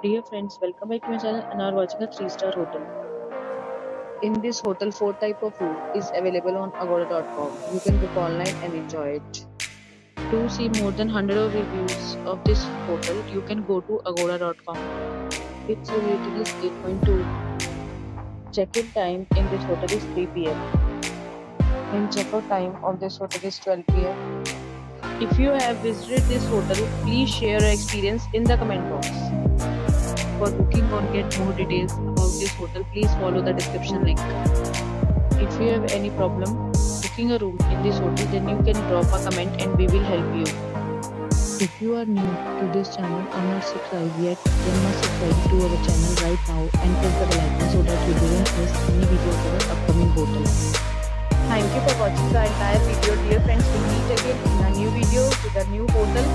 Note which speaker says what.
Speaker 1: Dear friends, welcome back to my channel and are watching a 3-star hotel. In this hotel, 4 type of food is available on agoda.com. You can book online and enjoy it. To see more than 100 of reviews of this hotel, you can go to agoda.com. Its rating is 8.2. Check-in time in this hotel is 3 p.m. And check-out time of this hotel is 12 p.m. If you have visited this hotel, please share your experience in the comment box. For booking or get more details about this hotel, please follow the description link. If you have any problem booking a room in this hotel, then you can drop a comment and we will help you. If you are new to this channel or not subscribed yet, then must subscribe to our channel right now and press the bell icon so that you don't miss any video of our upcoming hotel. Thank you for watching the entire video. Dear friends, we'll meet again in a new video with a new hotel.